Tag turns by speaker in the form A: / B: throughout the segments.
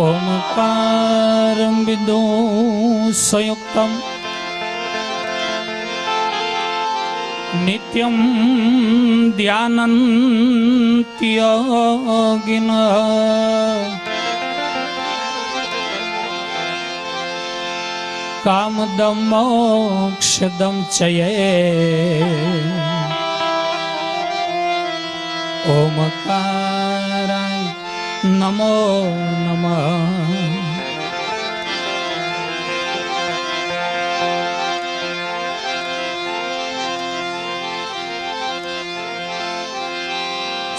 A: ओमकारं विदो संयुक्तं नित्यं ध्यानन्ति योगिनः कामदं मोक्षदं च ये ओमकाराय नमो नमः।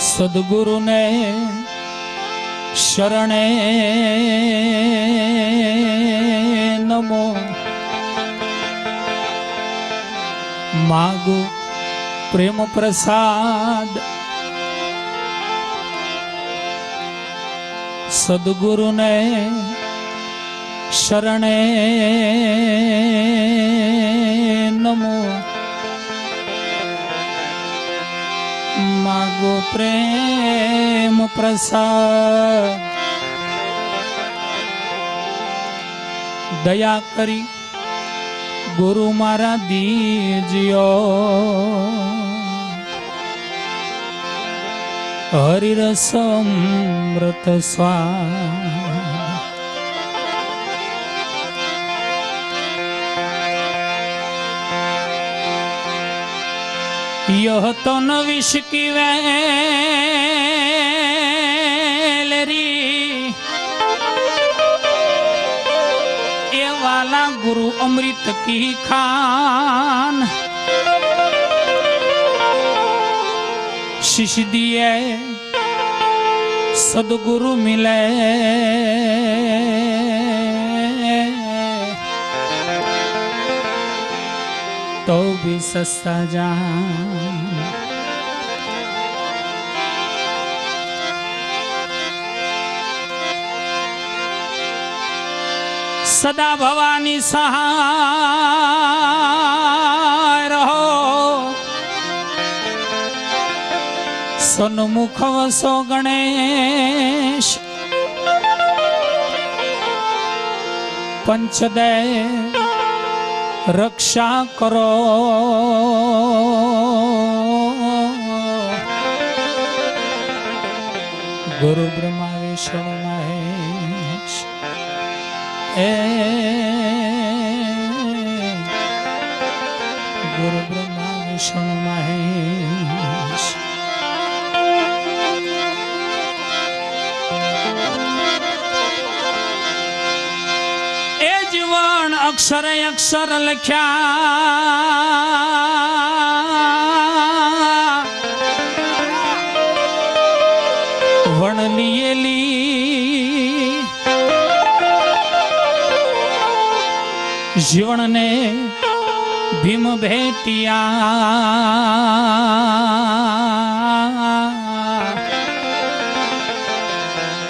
A: सद्गुरु ने शरणे नमो मागु प्रेम प्रसाद सद्गुरु ने शरणे नमो मागो प्रेम प्रसाद दया करी गुरु मारा दीजियो हरिरसमृत स्वाद। यह तो न विष की वेलरी ये वाला गुरु अमृत की खान शिष दिए सदगुरु मिले तो भी सस्ता जान। सदा भवानी सहाय रहो सन्मुख वसो गणेश पंचदय रक्षा करो गुरु ब्रह्मा विष्णु महेश गुरु ब्रह्मा विष्णु महेश। ए जीवन अक्षर अक्षर लख्या वर्णलिયેલી जीवन ने भीम भेटिया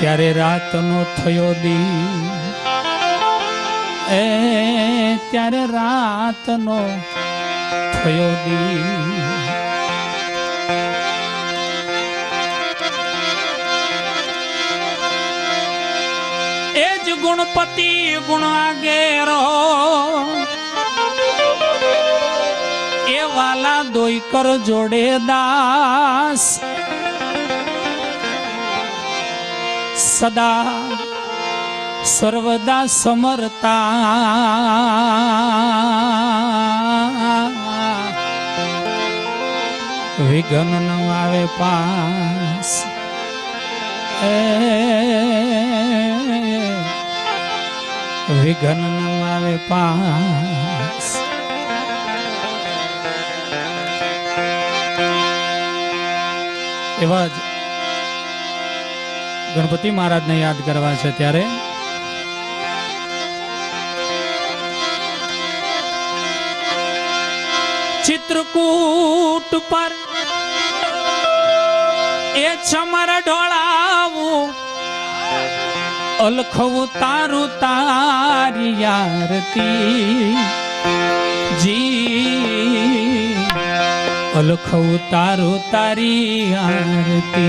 A: त्यारे रात नो थयो दी त्यारे रात नो थयो दी। एज गुणपति गुण आगे रहो ए वाला दोई कर जोड़े दास सदा सर्वदा समरता विघ्न न आवे पास विघ्न न आवे पास। एवा ज गणपति महाराज ने याद करवा छे त्यारे चित्रकूट पर ए छमर ढोळावू अलखवू तारू तारी आरती जी अलखौ तारो तारी आरती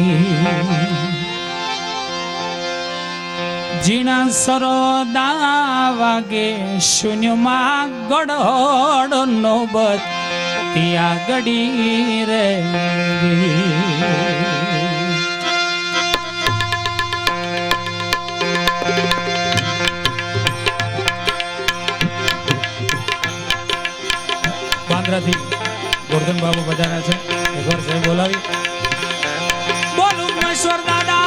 A: જીણા સરોદા વાગે શૂન્યમાં ગડડ નોબત ત્યાં ગડી રે બાંદ્રાથી ગોરધન બાબુ બધાના છે એકવાર સાહેબ બોલાવી બોલું મહેશ્વર દાદા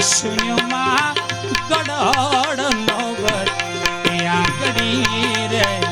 A: શૂન્યમાં ગડડ નોબત ત્યાં ગડી રે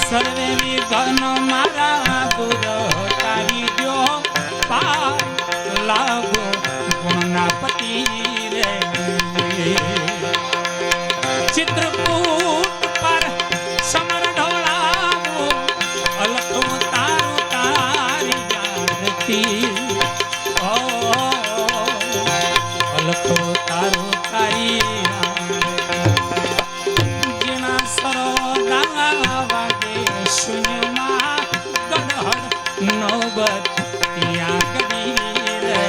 A: સર્વેની ઘન મારા દૂર તારી જો પાય લાગો ગુણના પતિ રે ચિત્રકૂટ પર સમર ઢોળાવો અલખો તારું તારી જાણતી અલખો તારું તારી જીણા સરોદા વાગે શૂન્યમાં ગડહડ નોબત ત્યાં ગડી રે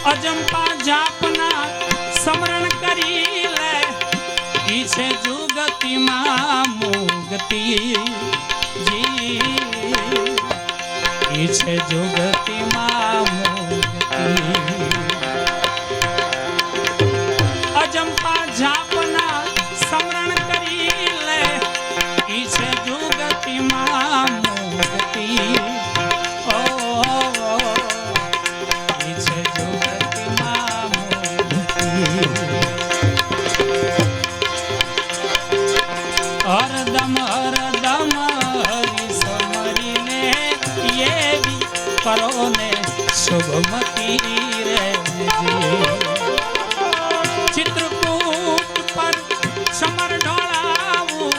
A: અજંપા જાપના સમરણ કરી લે ઈ છે જુગતિમાં મુગતિ જી ઈ છે જુગતિમાં મુગતિ અજંપા જાપના સમરણ કરી લે ઈ છે જુગતિમાં મુગતિ હરદમ હરદમ હરી સમરીને એવી કરો ને શુભમતી રે ચિત્રકૂટ પર સમર ઢોળાવું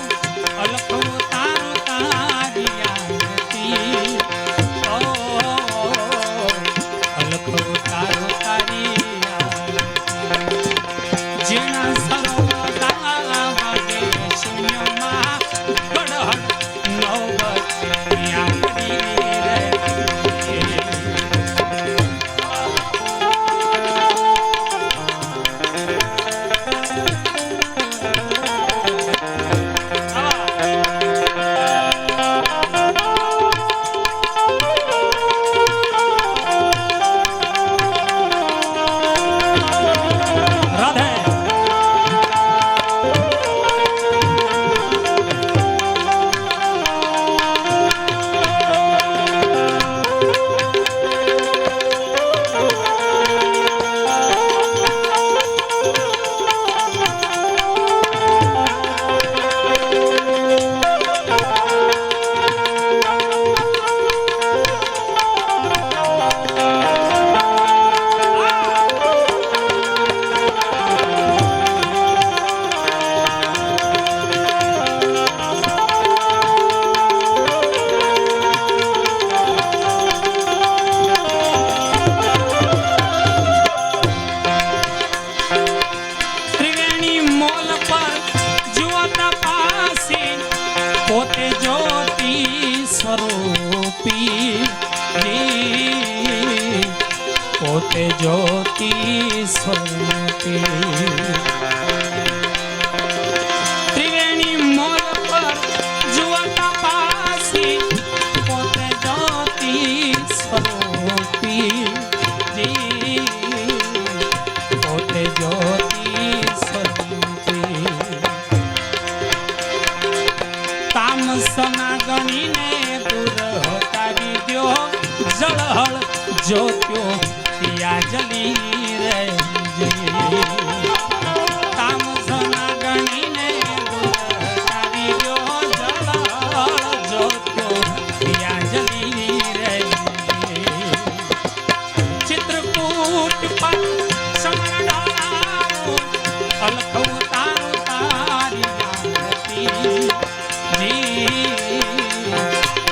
A: અલખો તારું તારી આરતી અલખો તારું તારી જીણા પોતે જ્યોતિ સ્વરૂપી ત્રિવેણી મોર પર જુવતા પાસી પોતે જ્યોતિ સ્વરૂપી પોતે જ્યોતિ સ્વરૂપી તામસના ગણીને દૂર હટાવી દ્યો જળહળ જ્યોત્યો પિયા જલી રે તામસના ગણીને દૂર હટાવી દ્યો જળહળ જ્યોત્યો પિયા જલી રે ચિત્રકૂટ પર સમર ડાળાઓ અલખવ તારું તારી આરતી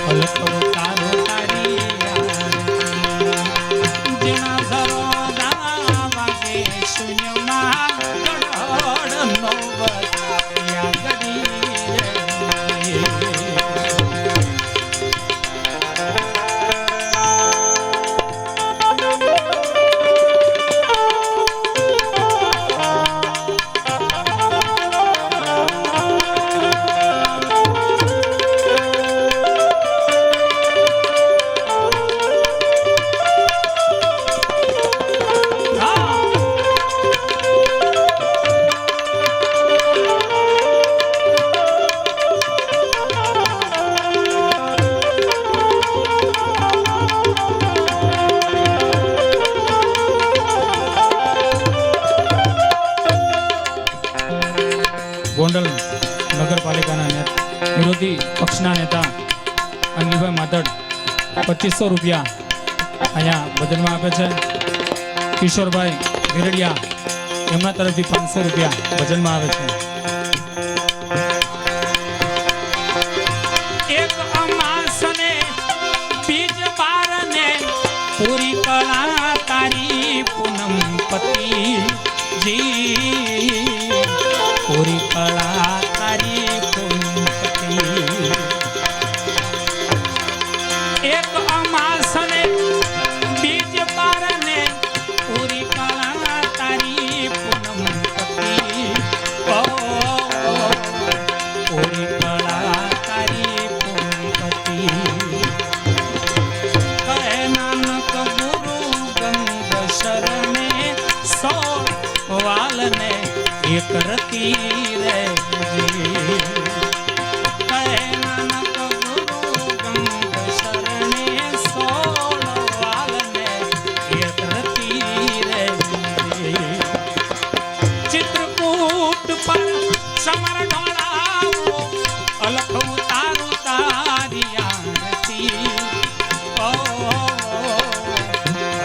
A: અલખવ તારું તારી જીણા સરોદા વાગે શૂન્યમાં ગડડ નોબત યા ગડી ગોંડલ નગરપાલિકાના વિરોધી પક્ષના નેતા અનિલભાઈ માતડ 2500 રૂપિયા અહીંયા ભજનમાં આપે છે. કિશોરભાઈ ગીરડિયા એમના તરફથી 500 રૂપિયા ભજનમાં આવે છે. એક અમાસને બીજ બારને પૂરી કળા તારી પૂનમ પતિ જી પૂરી કળા તારી પૂનમપતિ એક અમાસને બીજ બારને પૂરી કળા તારી પૂનમપતિ પૂરી કળા તારી પૂનમપતિ કહે નાનક ગુરુ ગંગ શરણે સો વાલને એક રતી રે કહે નાનક ગુરુ ગંગ શરણે સોળ વાલને એક રતી રે ચિત્રકૂટ પર સમર ઢોળાવો અલખવ તારું તારી આરતી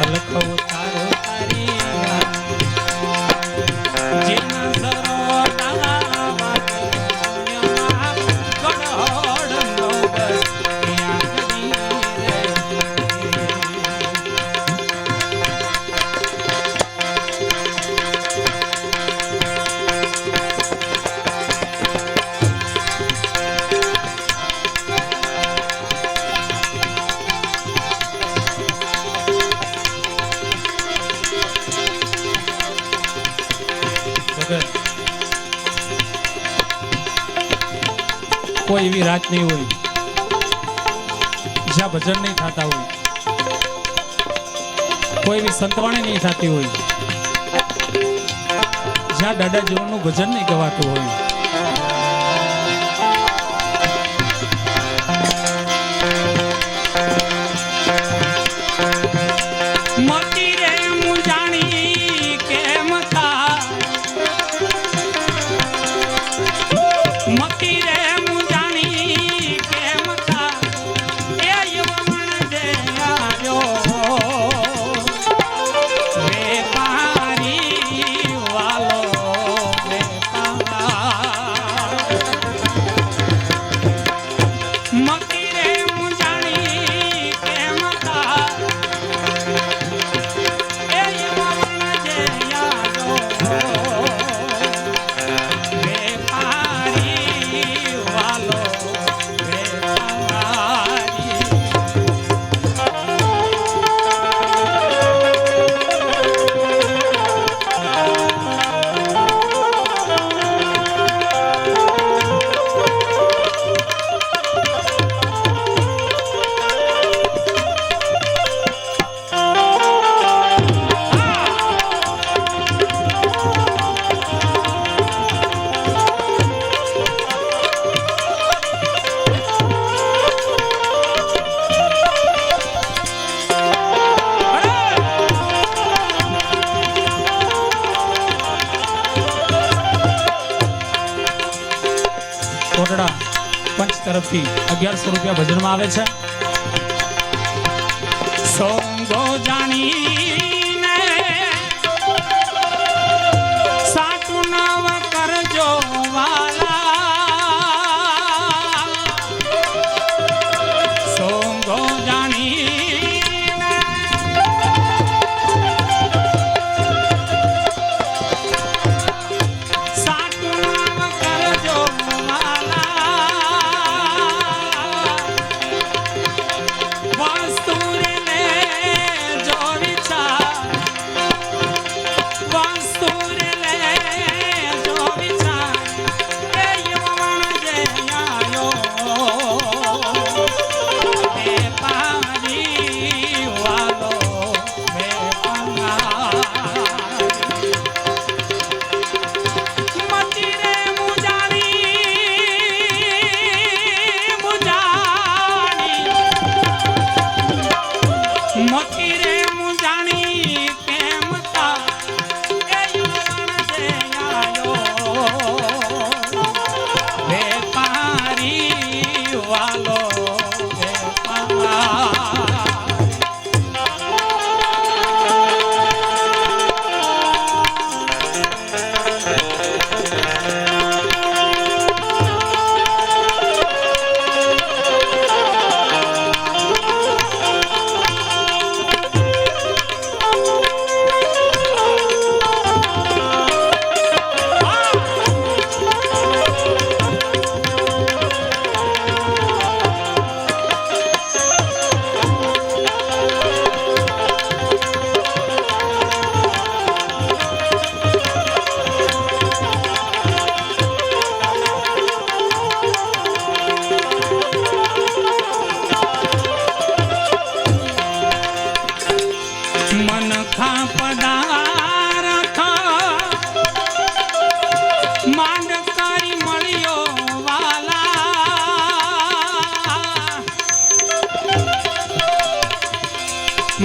A: અલખવ તારું તારી કોઈ એવી રાત નહીં હોય જ્યાં ભજન નહીં થતા હોય, કોઈ એવી સંતવાણી નહીં થતી હોય જ્યાં દાદા જીવનનું ભજન નહીં ગવાતું હોય. મતી રે મુંજાણી કેમ થા મતી રે વેપારી વાલો વેપાર તરફથી 1100 રૂપિયા ભજનમાં આવે છે. સોંગો જાણીને સાટું નવ કરજો વાલા, સોંગો જાણીને સાટું નવ કરજો વાલા, વસ્તુ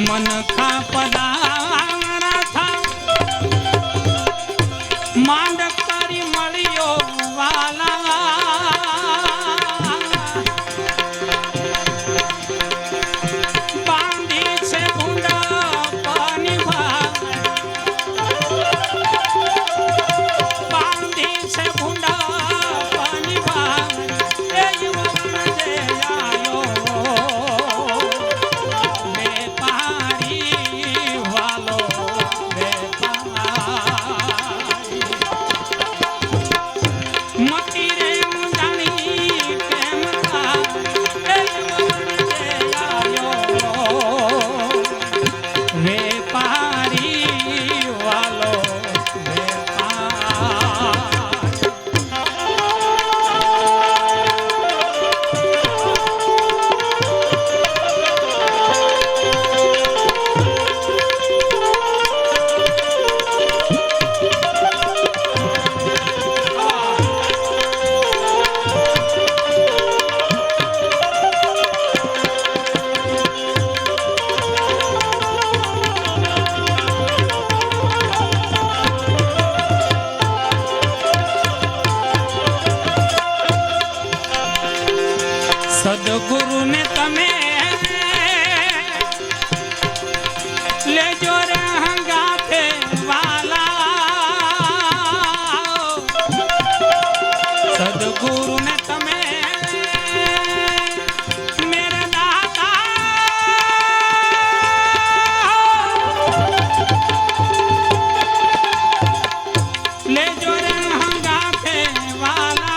A: मन का पदार्थ માંડ કરી મળ્યો વાલા, બાંધી છે ભૂંડા બાંધી છે ભૂંડા સદગુરુ ને તમે લેજો રે હંગાથે વાલા, સદગુરુ ને તમે મેરે દાતા લેજો રે હંગાથે વાલા,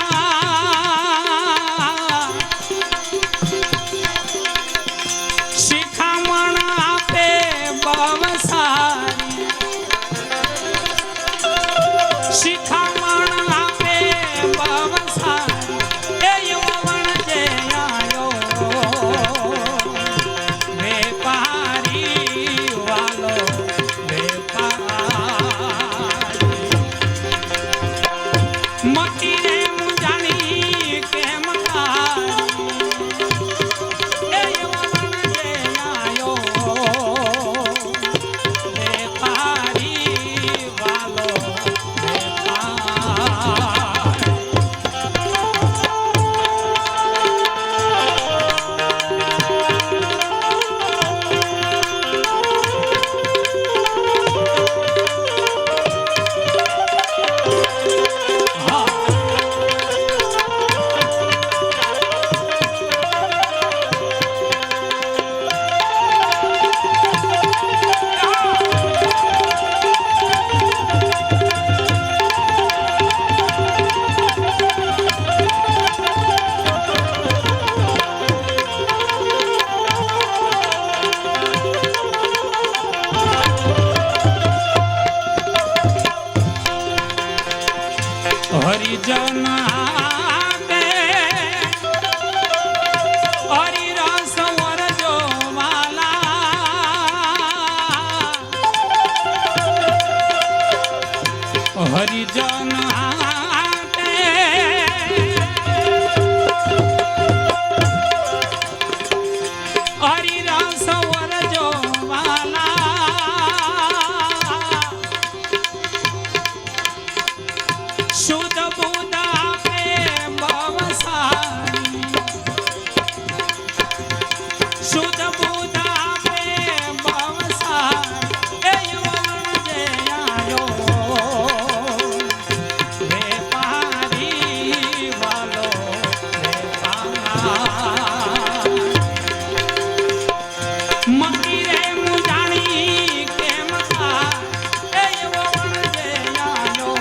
A: શિખામણ આપે બવસારી, શિખામણ આપે બવસારી, એ યવન જે આયો વેપારી વાલો વેપારી, મતી રે મુજાણી કેમ તારી, એ યવન જે આયો હરિજન આપે હરિરસ વરજો વાલા હરિજન આપે હરિરસ વરજો શુદ્ધ બુદ્ધ આપે ભવસારી શુદ્ધ બુદ્ધ આપે ભવસારી એ યુવન જે આયો વેપારી વાલો મંદિરે હું જાણી કેમ એ યુવન જે આયો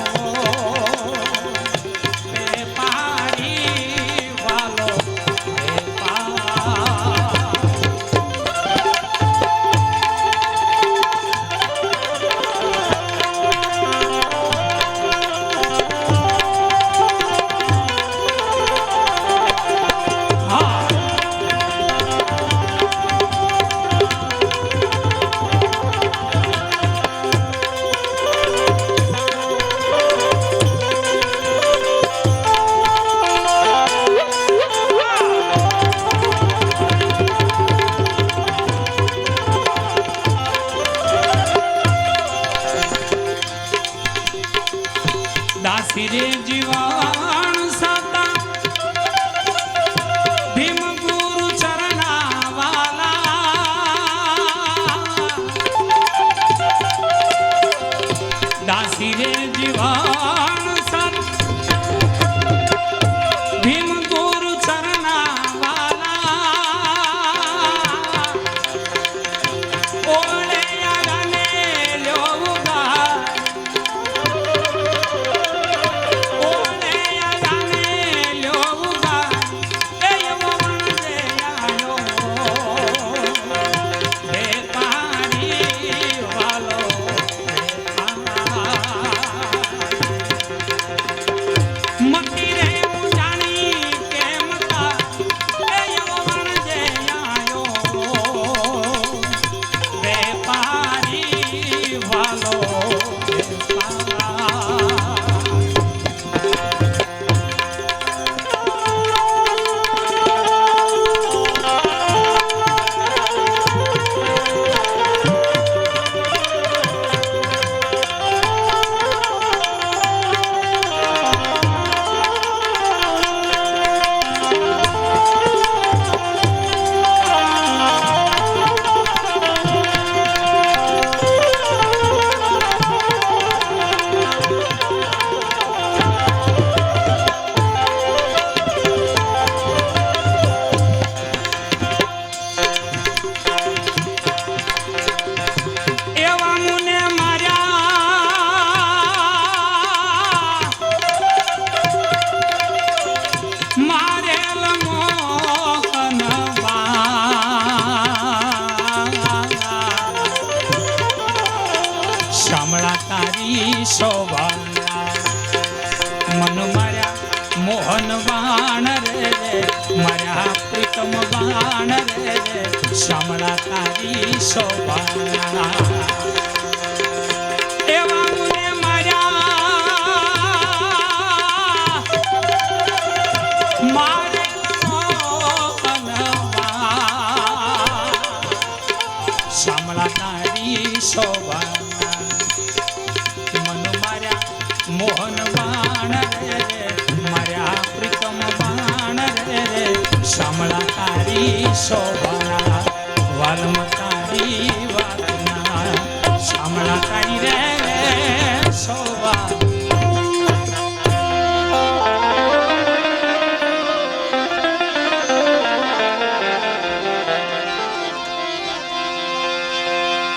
A: દાસી રે જીવન સતા ભીમ ગુરુ ચરણા વાલા દાસી રે જીવન સત ભીમ ગુરુ ચરણા વાલા ઓળે આગને લ્યોગા મન માર્યા મોહન બાણ રે માર્યા પ્રીતમ બાણ રે શામળા તારી શોભા એવા મુને માર્યા મારે મોહન બાણ શામળા તારી શોભા મોહન બાણ રે માર્યા પ્રીતમ બાણ રે શામળા તારી શોભા વાલમ તારી વાતના શામળા તારી રે શોભા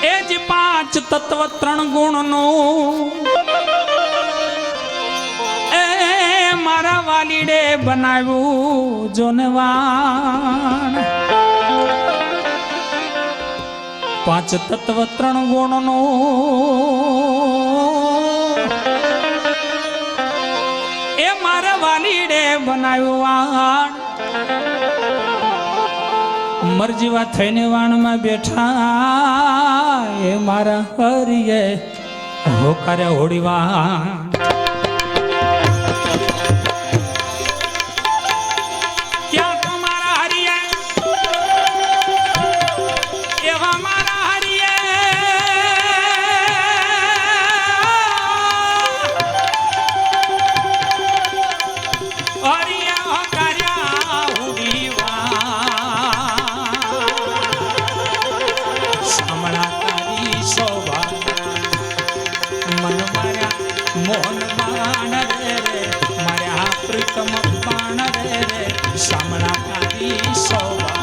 A: એ જ પાંચ તત્વ ત્રણ ગુણનું મારા વાલીડે બનાવ્યું જોનવાન પાંચ તત્વ ત્રણ ગુણનો એ મારા બનાવ્યું વાણ મરજીવા થઈને વાણમાં બેઠા એ મારા હરિયે હોકારે હોડી વાણ મોહન બાણ રે રે મારા પ્રીતમ બાણ રે રે શામળા તારી શોભા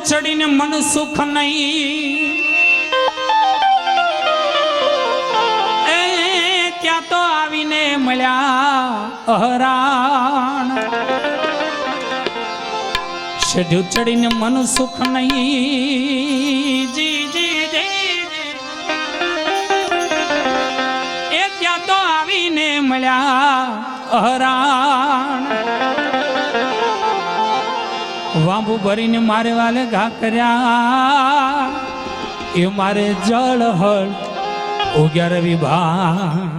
A: ચડીને મન સુખ નહીં એ ત્યાં તો આવીને મળ્યા હરાણ શેઢું ચડીને મન સુખ નહીં જી જી જી એ ત્યાં તો આવીને મળ્યા હરાણ વાંબુ ભરીને મારે વાલે ઘા કર્યા એ મારે જળ હળ ઉગ્યા રવિ ભા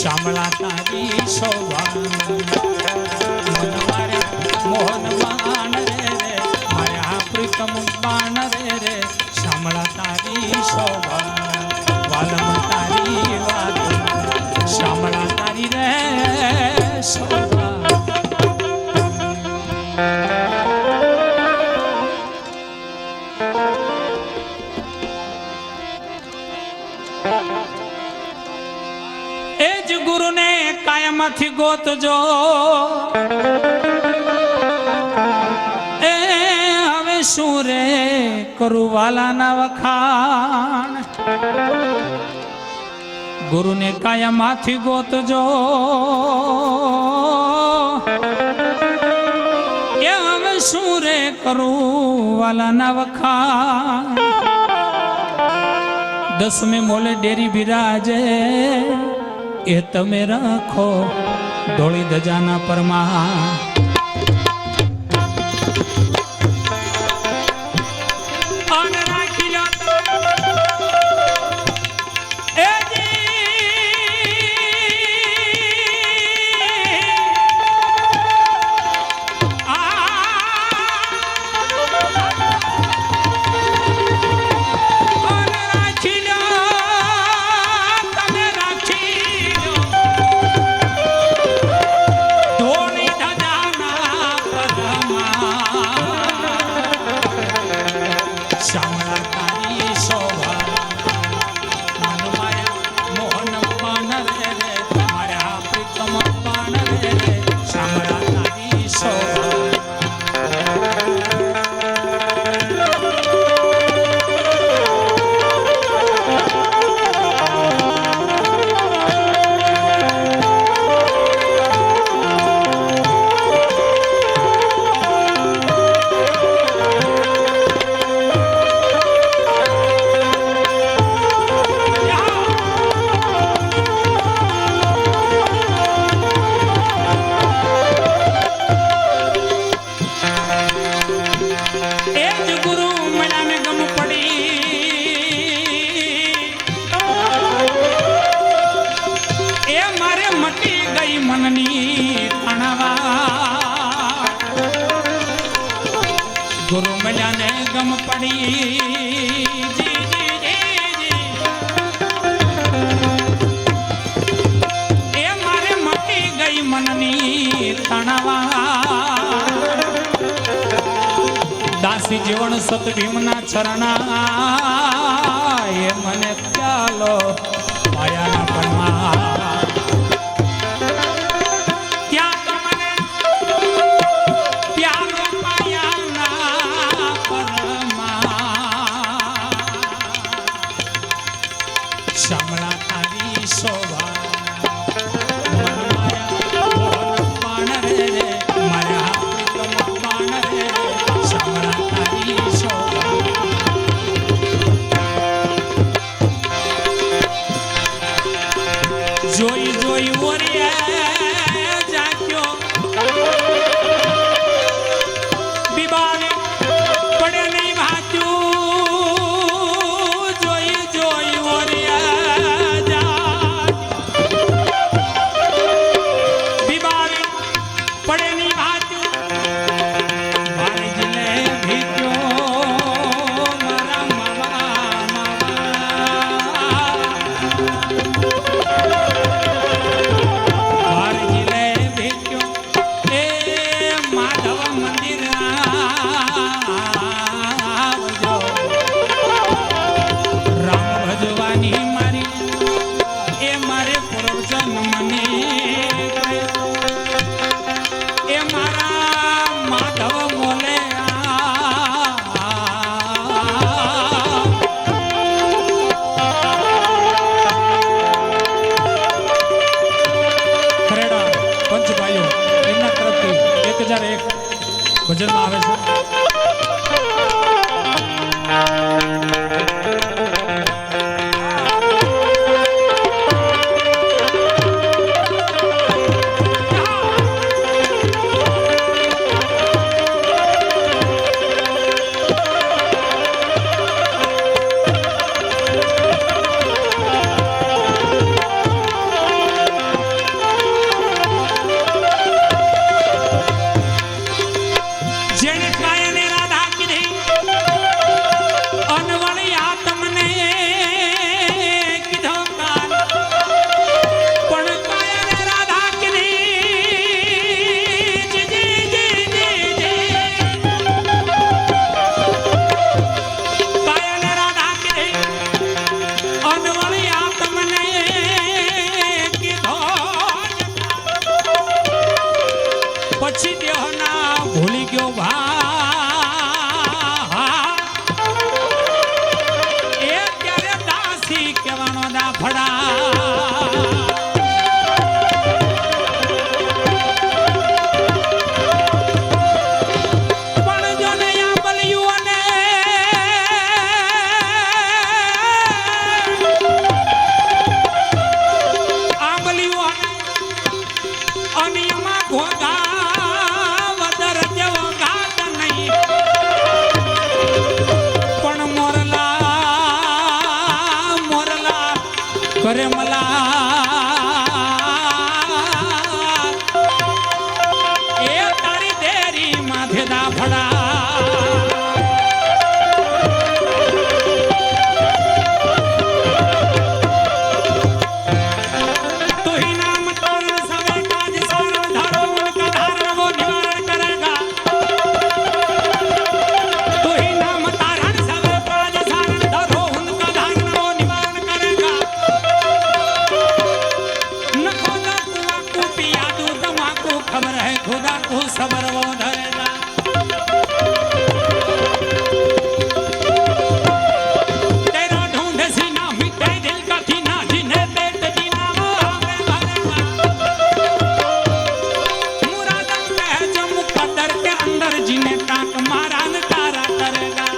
A: શામળા તારી શોભા મોહન બાણ રે રે મારા પ્રીતમ બાણ રે રે શામળા તારી શોભા વાલમ તારી વાત શામળા તારી રે શોભા ગુરુ ને કાયમાંથી ગોતજો એ હવે શું રે કરું વાલાના વખાણ ગુરુ ને કાયમાંથી ગોતજો એ હવે શું રે કરું વાલાના વખાણ દસમે મોલે ડેરી બિરાજે એ તમે રાખો ધોળી ધજાના પરમા ગુરુ મળ્યાને ગમ પડી એ મારે મટી ગઈ મનની તણાવા દાસી જીવન સત ભીમના ચરણા એ મને ચાલો માયાના પરમાં જોઈ જોઈ ઓરે જાગ્યો બીબાને પડે નહીં ભાજ્યું જોઈ જોઈ ઓરે બીબાને પડે નહીં ભાજ્યું મારી જલે ભીગ્યો મારા મામા ભજનમાં આવે છે પછી દેહના ભૂલી ગયો ભા એ ત્યારે દાસી કહેવાનો દાફડા પણ જો ને આ બલિયું કરે મલા એ તારી દેરી માથે દાફડા सबर वो धरेगा तेरा ढूंढ सीना मिटे दिल का कीना जिन्हें पेट जीना वो हमें भरेगा मुरादन कह जो मुकद्दर के अंदर जिन्हें टांक मारा न तारा करेगा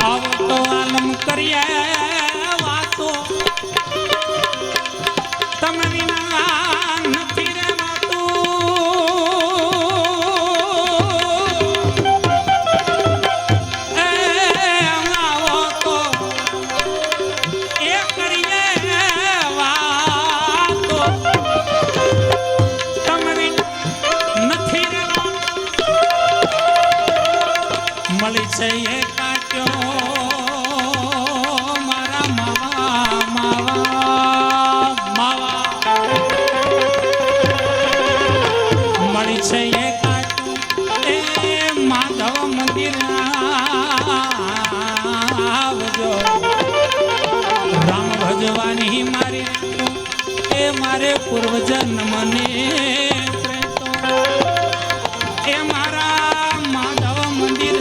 A: अब तो आलम करिए મળી છે એ કાટ્યો મારા માવા માવા માવા મળી છે એ કાટ્યો એ માધવ મંદિર આવજો રામ ભજવાની મારી એ મારે પૂર્વજન્મને એ મારા માધવ મંદિર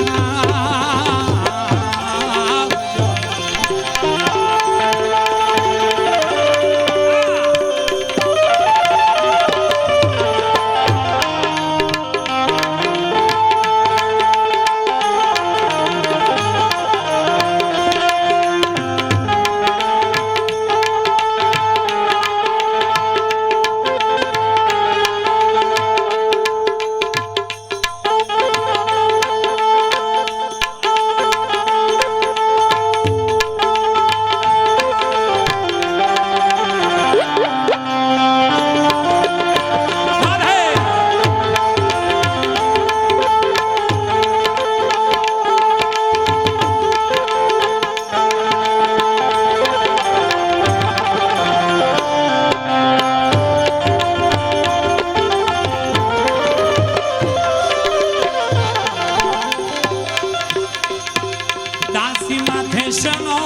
A: શનો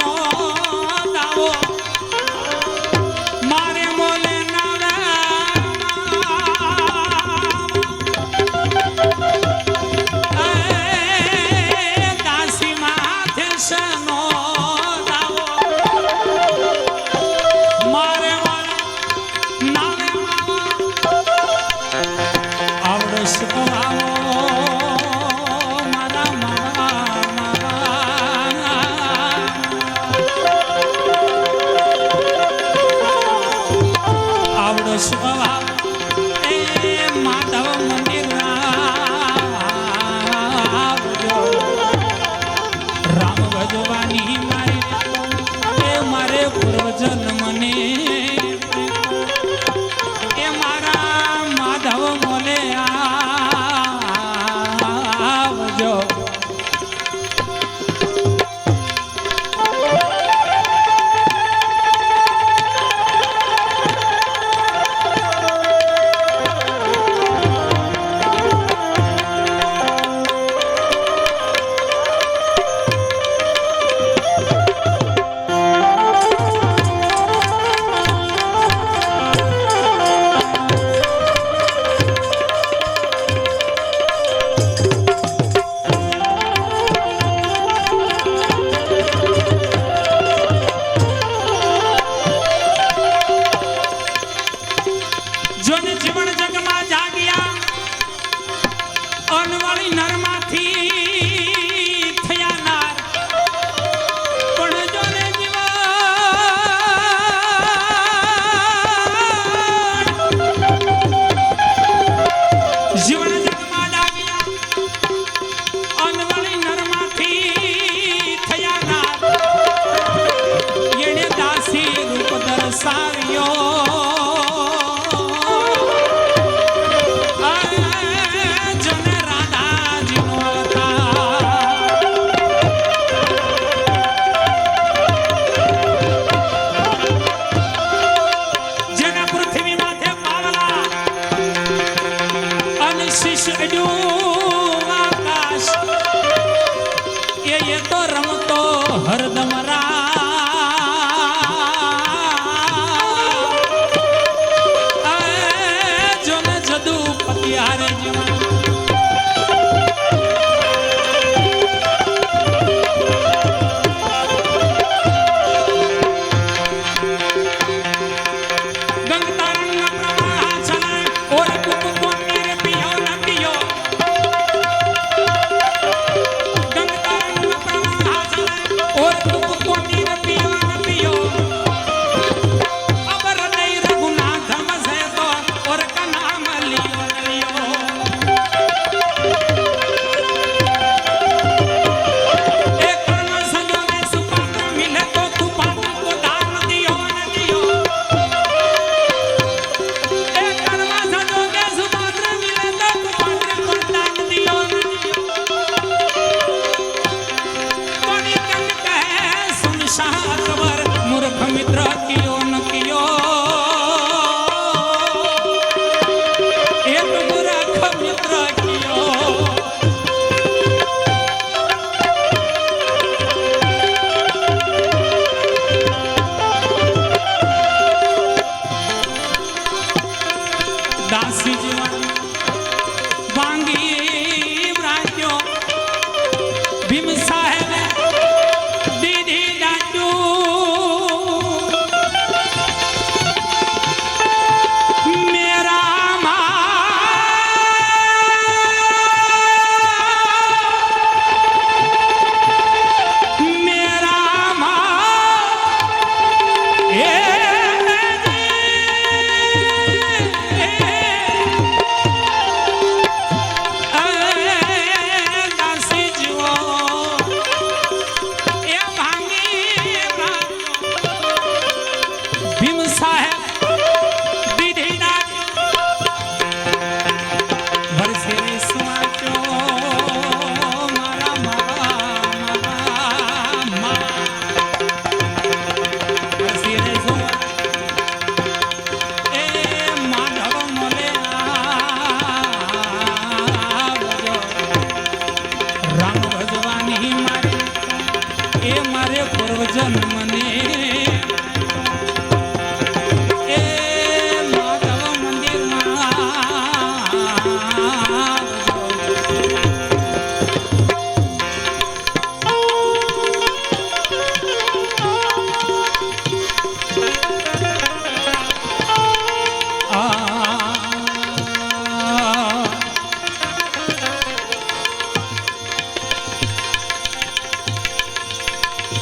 A: દાવો મારે મોલે દાસી માથે શનો દાવો મારે મોલે નાવે આવડો સુખવાવો સ્વભાવ એ માધવ મંદિર આવજો રામ ભજવાની મારી એ મારે પૂર્વજન્મને એ મારા માધવ મોલે અડ્યું આકાશ એ તો રમતો હરદમ જો ને જદુ પતિયારે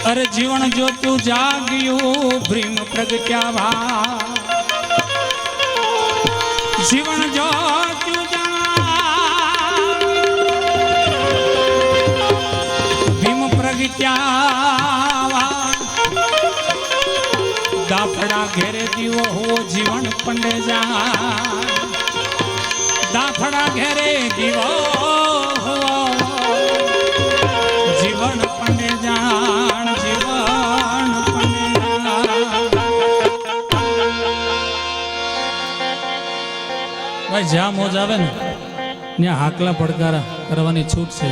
A: અરે જીવન જોતું જાગ્યું ભ્રીમ પ્રગટ્યા જીવન જોતું ભીમ પ્રગટ્યા દાફડા ઘેરે દીવો હો જીવન પંડે જા દાફડા ઘેરે દીવો હો જીવન પંડે જાણ જીવન ભાઈ જ્યાં મોજ આવે ને ત્યાં હાકલા પડકારા કરવાની છૂટ છે.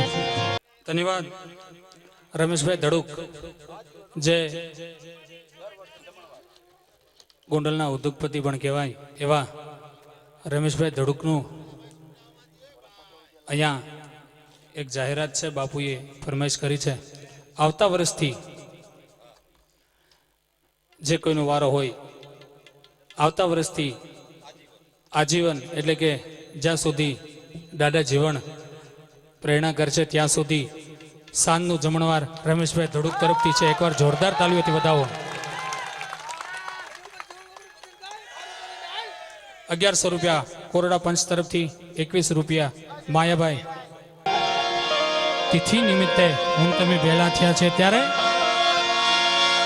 A: ધન્યવાદ રમેશભાઈ ધડુક જે ગોંડલના ઉદ્યોગપતિ પણ કહેવાય એવા રમેશભાઈ ધડુકનું અહીંયા એક જાહેરાત છે. બાપુએ ફરમાઈશ કરી છે આવતા વર્ષથી જે કોઈનો વારો હોય આવતા વર્ષથી આજીવન એટલે કે જ્યાં સુધી દાદા જીવન પ્રેરણા કરશે ત્યાં સુધી સાંજનું જમણવાર રમેશભાઈ ધડુક તરફથી છે. એકવાર જોરદાર તાલીઓથી વધાવો. 1100 રૂપિયા કોરડા પંચ તરફથી 21 રૂપિયા માયાભાઈ તિથિ નિમિત્તે હું તમે ભેળા થયા છે ત્યારે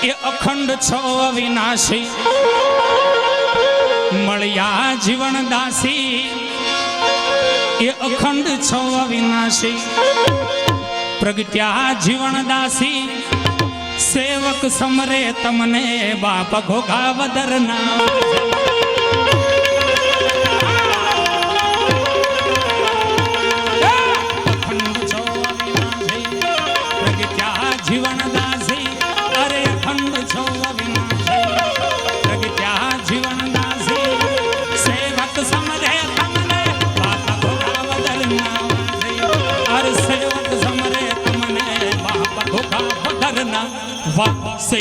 A: એ અખંડ છો વિનાશી મળ્યા જીવન દાસી એ અખંડ છો વિનાશી પ્રગટ્યા જીવન દાસી સેવક સમરે તમને બાપ ઘોઘા વદરના વદરના વાસે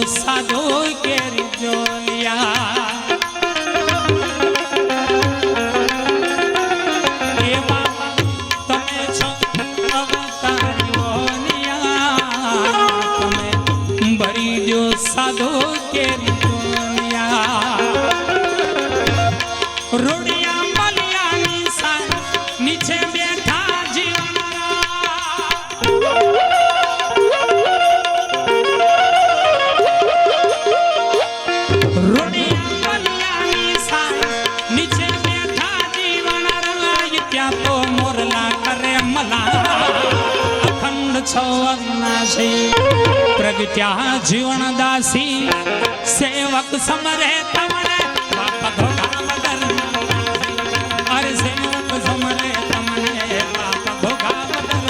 A: સાધો કેરી જોલિયા એ બાપા તમે છો અવતારીઓનિયા તમે ભરી દો સાધો કેરી જોલિયા રોડિયા મલિયાની સાય નીચે બેઠા प्रगट्या जीवन दासी सेवक समरे तमने बाप घोड़ा बदल अरे सेवक समरे तमने बाप घोड़ा बदल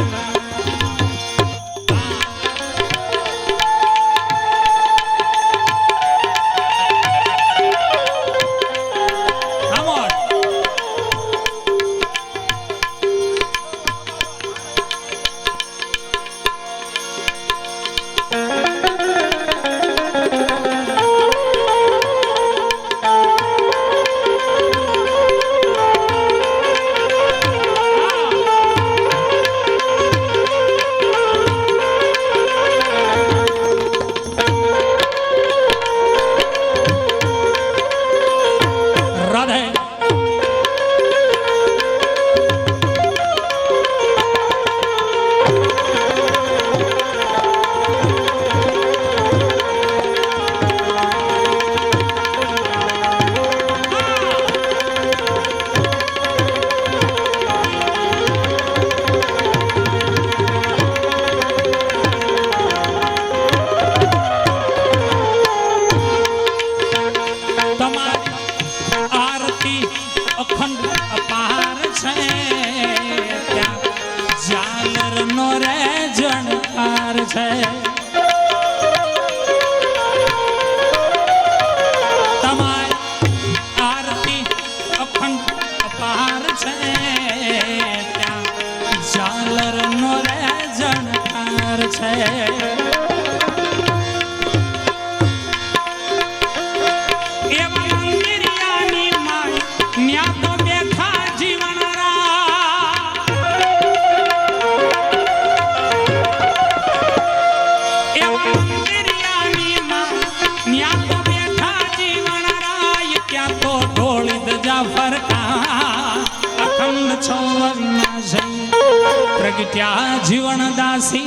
A: प्रगट्या जीवन दासी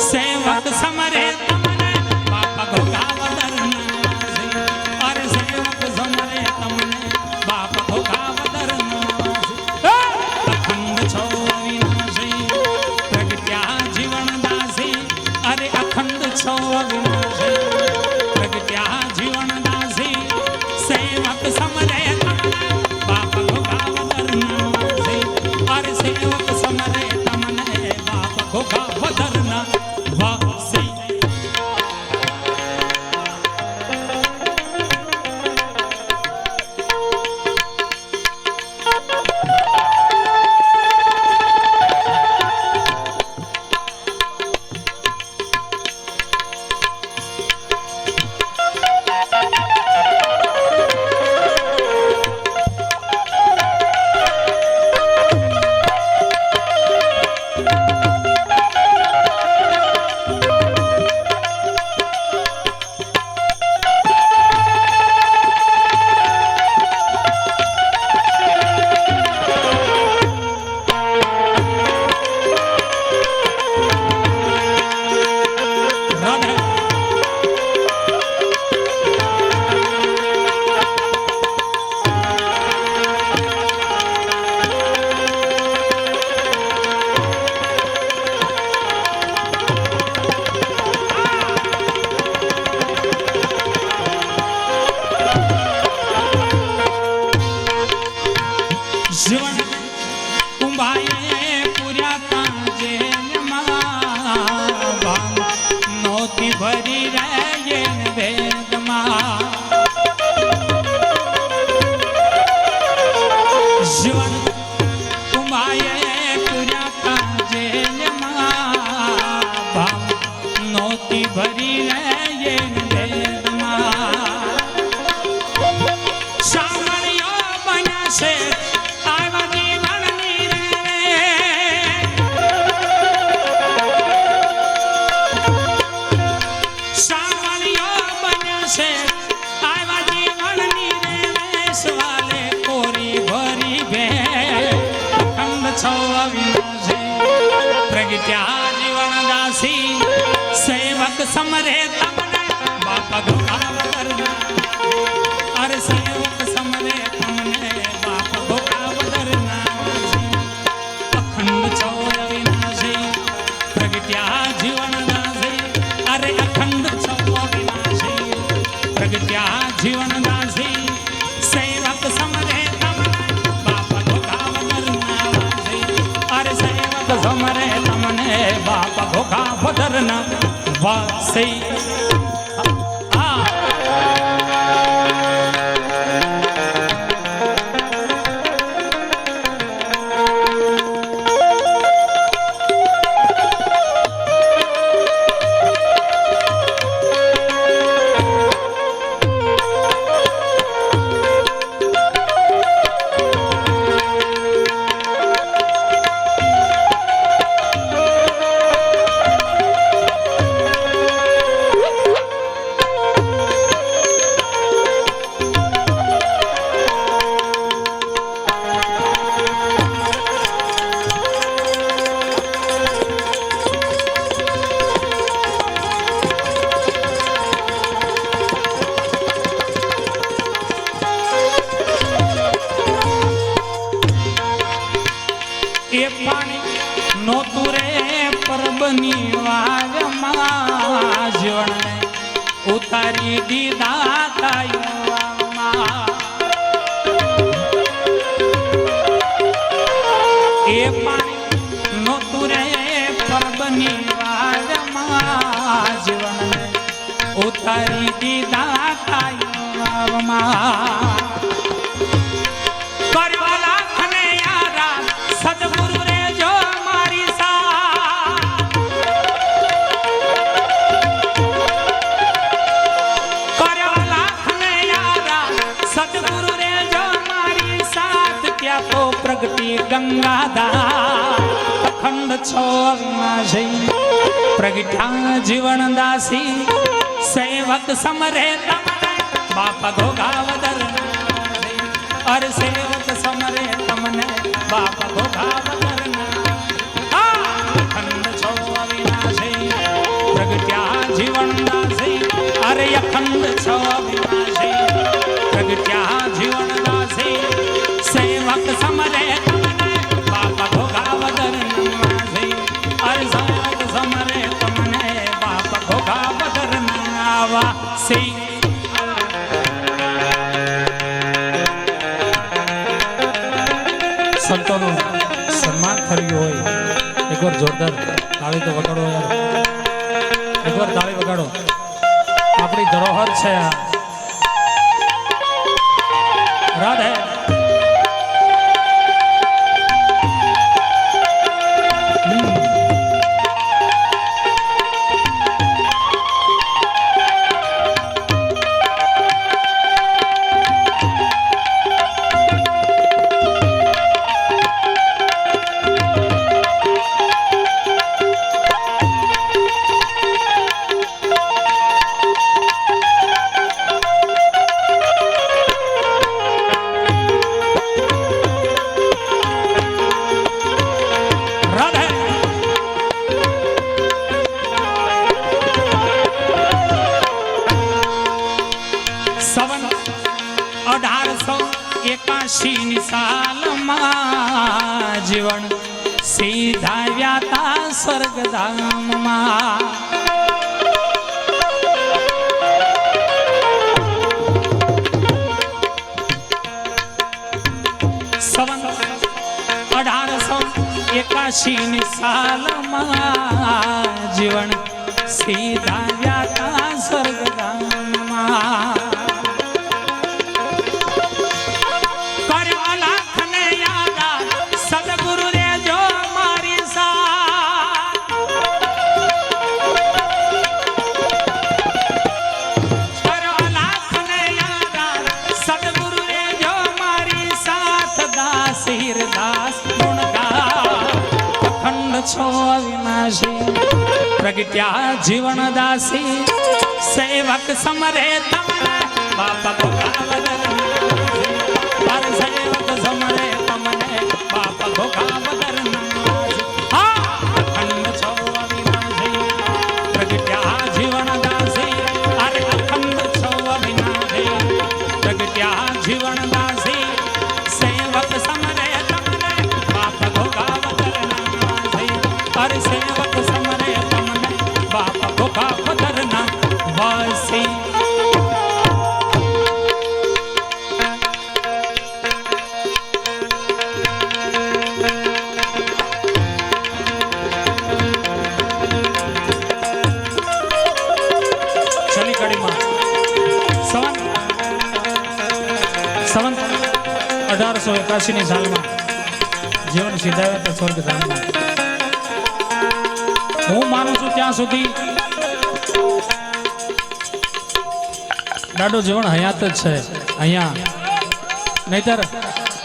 A: सेवक समरे तमने बाप घोड़ा बदलना अरे सेवक समरे तमने बाप घोड़ा बदलना अखंड छो अविनाशी प्रगट्या जीवन दासी अरे अखंड छो अविनाशी प्रगट्या जीवन दासी सेवक समरे तमने बाप घोड़ा बदलना अरे सेवक समरे घोड़ा बदरना वासी समरे तमने बापा घोड़ावदरना अरे सेवक समरे तमने बापा घोड़ावदरना अखंड छो अविनाशी प्रगट्या जीवन दासी अरे अखंड छो अविनाशी प्रगट्या जीवन दासी सेवक समरे तमने बापा घोड़ावदरना अरे सेवक समरे तमने बापा घोड़ावदरना वासी એ પાણી નોતું રે પરબની વાગમાં જીવનને ઉતારી દીધા તાયુમાં એ પાણી નોતું રે પરબની વાગમાં જીવનને ઉતારી દીધા તાયુમાં સદગુરુ રે જો મારી સાથ કરવા લાખને યારા સદગુરુ રે જો મારી સાથ ત્યાં તો પ્રગટી ગંગાધા અખંડ છો અવિનાશી પ્રગટ્યા જીવન દાસી સેવક સમરે તમને બાપા ઘોઘાવદર અરે સેવક સમરે તમને બાપા ઘોઘાવદરના અખંડ છો અવિનાશી પ્રગટ્યા જીવન દાસી અરે અખંડ છો અવિનાશી પ્રગટ્યા જીવન દાસી સેવક સમરે તમને બાપા ઘોઘાવદરના અરે સેવક સમરે તમને બાપા ઘોઘાવદરના વાસી સંતોનું સન્માન થયું હોય એકવાર જોરદાર તાળી તો વગાડો યાર એકવાર તાળી વગાડો આપણી ધરોહર છે આ રાધે સવન 1881 સાલમાં જીવન સીધાવ્યા તા સ્વર્ગધામમાં સવન 1881 સાલમાં જીવન સીધાવ્યા તા સ્વર્ગધામમાં સદગુરુ રે જો મારી સાથ લાખને યાદ સદગુરુ રે જો મારી સાથ દાસ હીરદાસ ગુણગા અખંડ છો અવિનાશી પ્રગટ્યા જીવન દાસી સેવક સમરે તમને બાપા ઘોઘાવદરના સેવક સમરે તમને બાપા ઘોઘાવદરના અખંડ છો અવિનાશી પ્રગટ્યા જીવન સંવંત 1881 સાલમાં જીવન સીધાવ્યા હતા સ્વર્ગધામમાં. હું માનું છું ત્યાં સુધી દાડો જીવન હયાત જ છે અહીંયા, નહીતર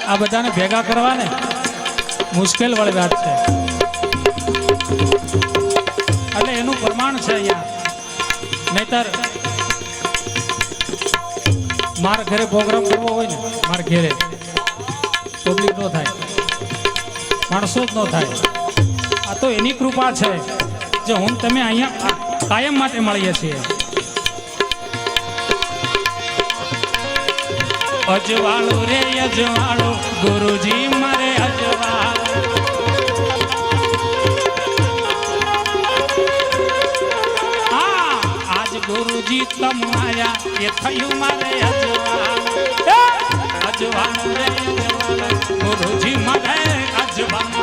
A: આ બધાને ભેગા કરવા ને મુશ્કેલ વાળી વાત છે. એટલે એનું પ્રમાણ છે અહીંયા. નહીતર મારા ઘરે પ્રોગ્રામ કરવો હોય ને, મારા ઘરે પબ્લિક નો થાય, માણસો જ ન થાય. આ તો એની કૃપા છે જે હું તમે અહીંયા કાયમ માટે મળીએ છીએ. અજવાળો રે અજવાળો ગુરુજી મારે અજવાળો, આજ ગુરુજી તમ આયા એ થયું મારે અજવાળો. અજવાળો રે અજવાળો ગુરુજી મારે અજવાળો.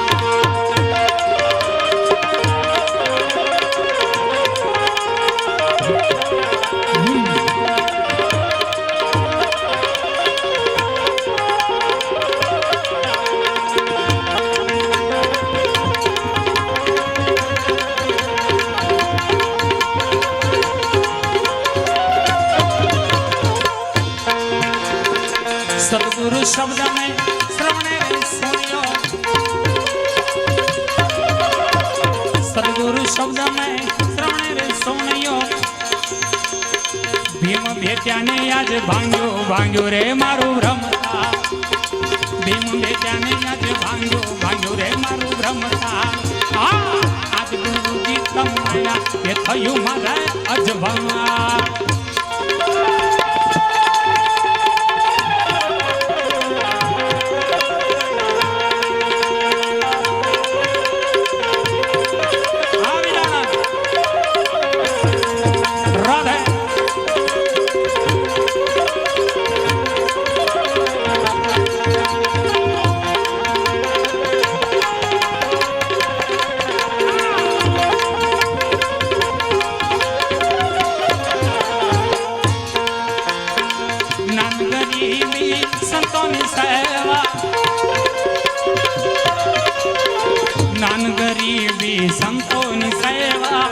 A: सदगुरु शब्द में श्रवणे सुनियो, सदगुरु शब्द में श्रवणे सुनियो. भीम भेट्याने आज भांग्यो भांग्यो रे मारू भ्रमता. भीम भेट्याने आज भांग्यो भांग्यो रे मारू भ्रमता. आज गुरुजी तम आया ये थયું मारे अजभमा. સંતોની સેવા, નાન ગરીબી સંતોની સેવા.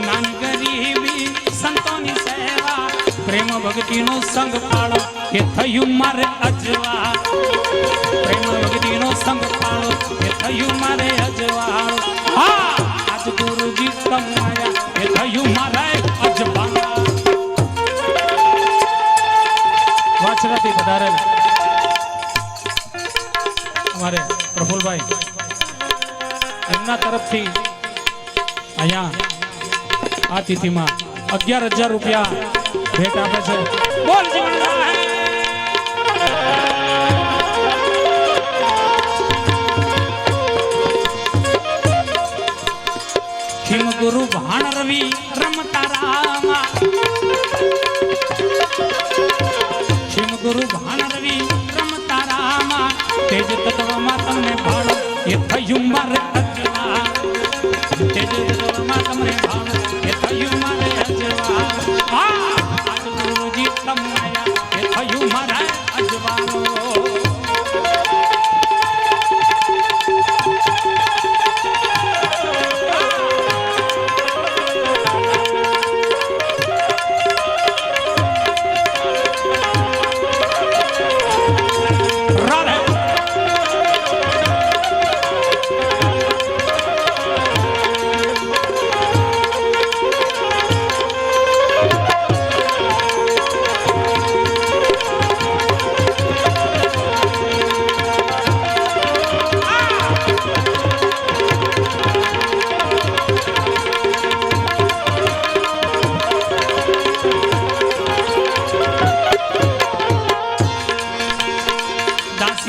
A: નાન ગરીબી સંતોની સેવા. પ્રેમ ભક્તિનો સંગ પાળો એ થયું મારે અજવા. પ્રેમ ભક્તિનો સંગ પાળો એ થયું મારે અજવાળો. આજ ગુરુજી કમાયા એ થયું મારે અજવાળો. વાછરાથી પધારેલ અમારે પ્રફુલભાઈ, એમના તરફથી અહીંયા આ તિથિમાં 11,000 રૂપિયા ભેટ આપે છે. બોલ જીવનભાઈ. ખીમ ગુરુ ભાણ રવિ રમતા રામા. ખીમ ગુરુ ભાણ રવિ રમતા રામા. તેજ તત્વમાં તમને ભાળો એ થયું મારે અજવા. તેજ તત્વમાં તમને ભાળો એ થયું મારે અજવા. આજ ગુરુજી કમાયા એ થયું મારે અજવાળો.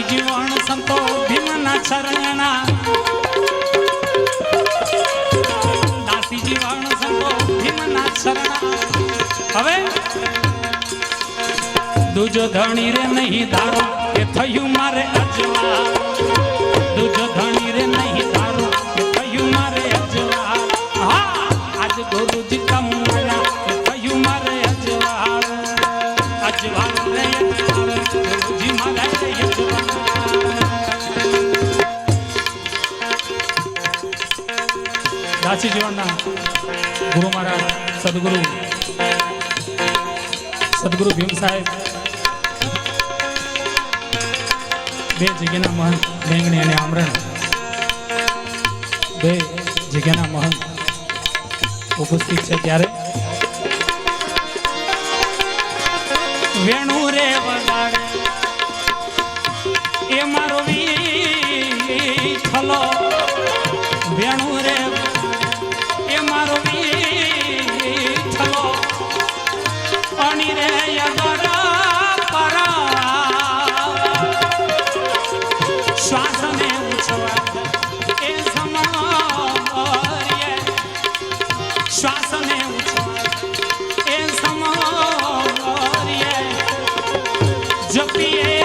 A: જીવન સંતો ભીમના ચરણના. દાસી જીવન સંતો ભીમના ચરણા. હવે દુજો ધણી રે નહીં ધારો એ થયું મારે અજવા. દુજો ધણી રે નહીં ધારો એ થયું મારે અજવા. કાશી જીવનના ગુરુ મહારાજ સદગુરુ ભીમ સાહેબ બે જગ્યાના મહંત બેંગણી અને આમરણ બે જગ્યાના મહંત ઉપસ્થિત છે ત્યારે વેણુ રે વગાડે એ મારો વીઠલો વેણુ રે એ મારો વીઠલો અણી રે યગરા પરા શ્વાસને ઉછવા એ સમર્ય શ્વાસને ઉછવા એ સમર્ય જપીએ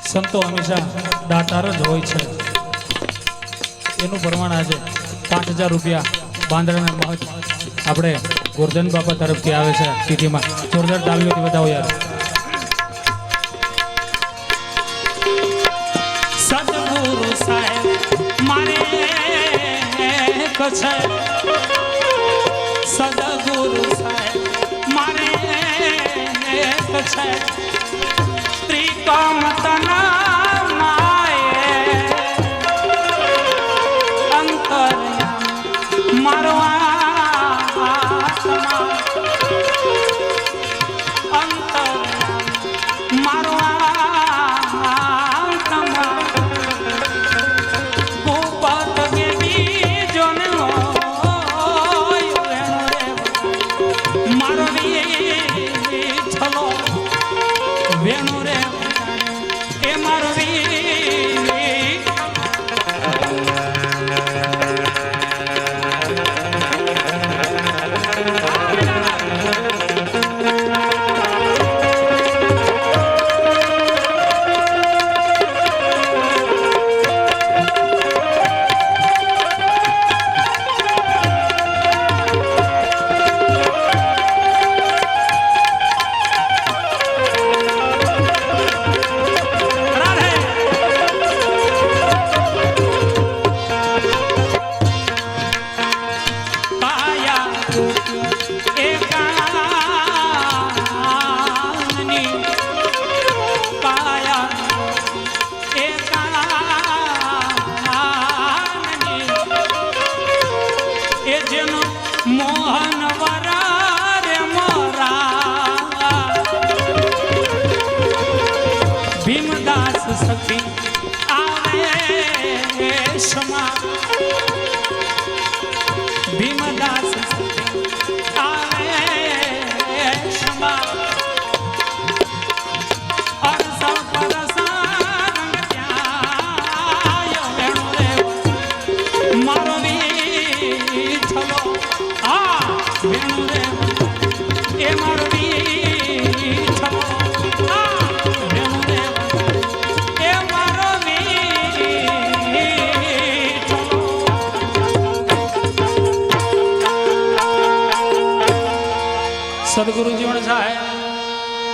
B: સંતો હંમેશા દાતાર જ હોય છે. એનું પ્રમાણ આજે 5000 રૂપિયા બાંદ્રાના મહત આપણે ગોરધન બાપા તરફથી આવે છે. તિથિમાં જોરદાર તાળીઓથી વધાવો યાર.
A: સદગુરુ સાહેબ મારે કછે સદગુરુ સાહેબ મારે કછે ત્રિકમ તના માએ
B: અંતરયામી મારો આત્મા અંતરયામી મારો આત્મા ભૂપત ગેવી જોને હોય વેણો રે મારો છલો વેણો રે એ મારો મોહન વરા રે મોરા ભીમદાસ સખી આવે ક્ષમા ભીમદાસ સખી આવે ક્ષમા અરસ પરસ રંગ ત્યાં વેણો રે મારો છલો વેણુ રે એ મારો છલો વેણુ રે એ મારો છલો સદગુરુ જીવન સાહેબ